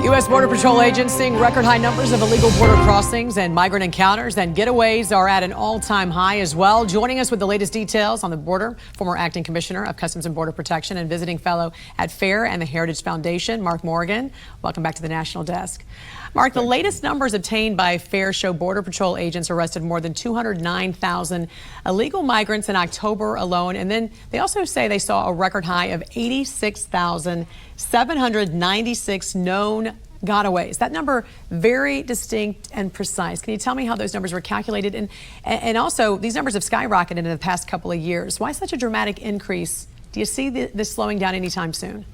U.S. Border Patrol agents seeing record high numbers of illegal border crossings and migrant encounters, and getaways are at an all-time high as well. Joining us with the latest details on the border, former acting commissioner of Customs and Border Protection and visiting fellow at FAIR and the Heritage Foundation, Mark Morgan. Welcome back to the National Desk. Mark, the latest numbers obtained by FAIR show Border Patrol agents arrested more than 209,000 illegal migrants in October alone. And then they also say they saw a record high of 86,796 known gotaways. That number very distinct and precise. Can you tell me how those numbers were calculated? And also, these numbers have skyrocketed in the past couple of years. Why such a dramatic increase? Do you see this slowing down anytime soon?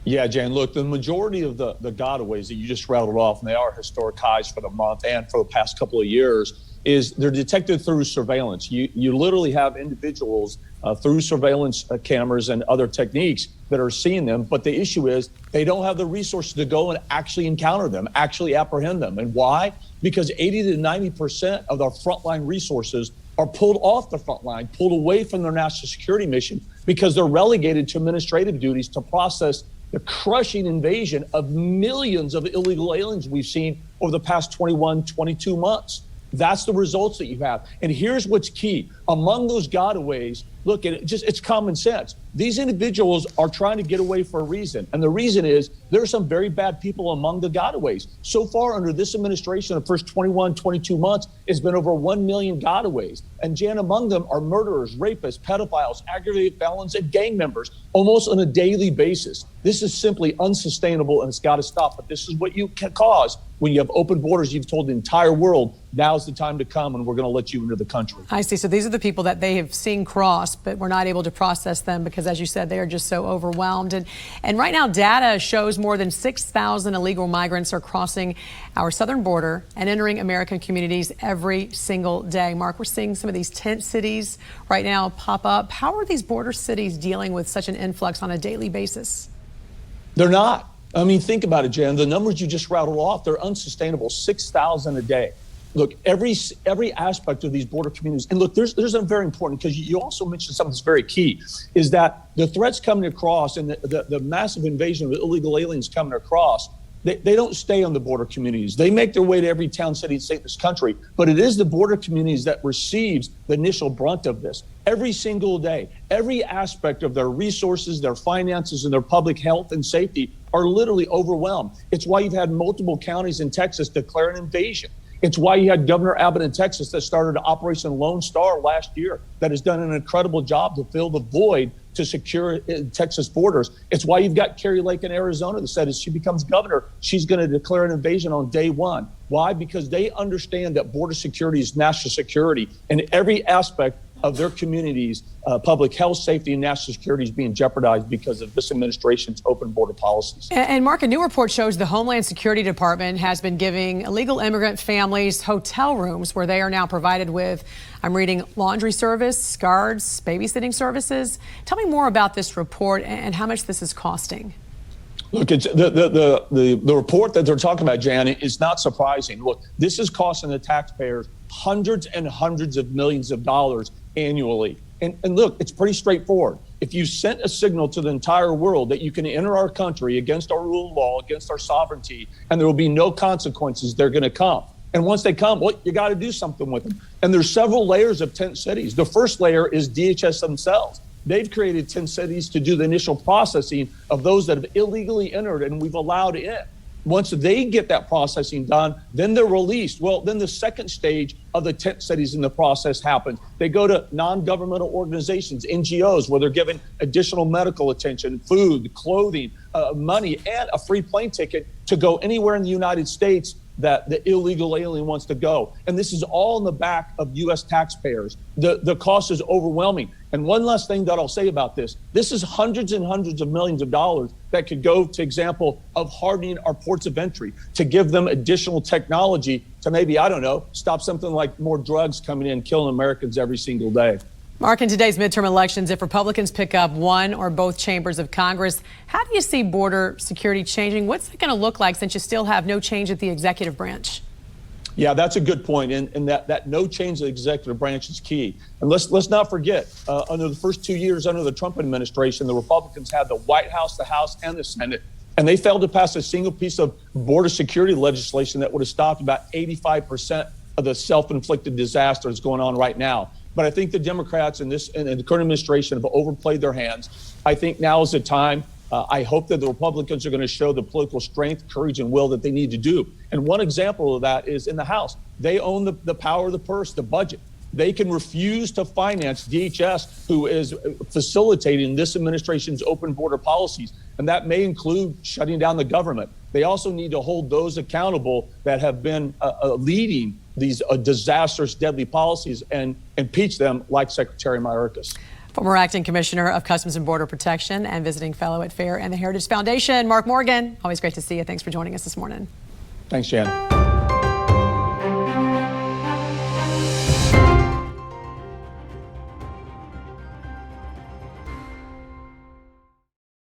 Yeah, Jan, look, the majority of the gotaways that you just rattled off, and they are historic highs for the month and for the past couple of years, is they're detected through surveillance. You literally have individuals through surveillance cameras and other techniques that are seeing them. But the issue is they don't have the resources to go and actually encounter them, actually apprehend them. And why? Because 80 to 90% of their frontline resources are pulled off the front line, pulled away from their national security mission, because they're relegated to administrative duties to process the crushing invasion of millions of illegal aliens we've seen over the past 21, 22 months. That's the results that you have. And here's what's key. Among those gotaways, look, it's common sense. These individuals are trying to get away for a reason. And the reason is there are some very bad people among the gotaways. So far under this administration, the first 21, 22 months, it's been over 1 million gotaways. And Jan, among them are murderers, rapists, pedophiles, aggravated felons, and gang members, almost on a daily basis. This is simply unsustainable and it's got to stop. But this is what you can cause when you have open borders. You've told the entire world, now's the time to come and we're going to let you into the country. I see. So these are the people that they have seen cross, but we're not able to process them because, as you said, they are just so overwhelmed. And right now, data shows more than 6,000 illegal migrants are crossing our southern border and entering American communities every single day. Mark, we're seeing some of these tent cities right now pop up. How are these border cities dealing with such an influx on a daily basis? They're not. I mean, think about it, Jan. The numbers you just rattled off, they're unsustainable. 6,000 a day. Look, every aspect of these border communities, and look, there's a very important, because you also mentioned something that's very key, is that the threats coming across and the massive invasion of illegal aliens coming across, they don't stay on the border communities. They make their way to every town, city, and state in this country, but it is the border communities that receives the initial brunt of this. Every single day, every aspect of their resources, their finances, and their public health and safety are literally overwhelmed. It's why you've had multiple counties in Texas declare an invasion. It's why you had Governor Abbott in Texas that started Operation Lone Star last year that has done an incredible job to fill the void to secure Texas borders. It's why you've got Carrie Lake in Arizona that said as she becomes governor, she's going to declare an invasion on day one. Why? Because they understand that border security is national security, and every aspect of their communities, public health, safety, and national security is being jeopardized because of this administration's open border policies. And Mark, a new report shows the Homeland Security Department has been giving illegal immigrant families hotel rooms where they are now provided with, I'm reading, laundry service, guards, babysitting services. Tell me more about this report and how much this is costing. Look, it's the report that they're talking about, Jan, is not surprising. Look, this is costing the taxpayers hundreds and hundreds of millions of dollars annually. And look, it's pretty straightforward. If you sent a signal to the entire world that you can enter our country against our rule of law, against our sovereignty, and there will be no consequences, they're going to come. And once they come, well, you got to do something with them. And there's several layers of tent cities. The first layer is DHS themselves. They've created 10 cities to do the initial processing of those that have illegally entered and we've allowed in. Once they get that processing done, then they're released. Well, then the second stage of the tent cities in the process happens. They go to non-governmental organizations, NGOs, where they're given additional medical attention, food, clothing, money, and a free plane ticket to go anywhere in the United States that the illegal alien wants to go. And this is all in the back of U.S. taxpayers. The cost is overwhelming. And one last thing that I'll say about this is hundreds and hundreds of millions of dollars that could go to example of hardening our ports of entry, to give them additional technology to maybe, I don't know, stop something like more drugs coming in, killing Americans every single day. Mark, in today's midterm elections, if Republicans pick up one or both chambers of Congress, how do you see border security changing? What's it going to look like since you still have no change at the executive branch? Yeah, that's a good point. And that no change of the executive branch is key. And let's not forget, under the first 2 years under the Trump administration, the Republicans had the White House, the House, and the Senate. And they failed to pass a single piece of border security legislation that would have stopped about 85% of the self-inflicted disasters going on right now. But I think the Democrats and the current administration have overplayed their hands. I think now is the time. I hope that the Republicans are going to show the political strength, courage, and will that they need to do. And one example of that is in the House. They own the power of the purse, the budget. They can refuse to finance DHS, who is facilitating this administration's open border policies. And that may include shutting down the government. They also need to hold those accountable that have been leading these disastrous, deadly policies and impeach them, like Secretary Mayorkas. Former Acting Commissioner of Customs and Border Protection and visiting fellow at FAIR and the Heritage Foundation, Mark Morgan. Always great to see you. Thanks for joining us this morning. Thanks, Jan.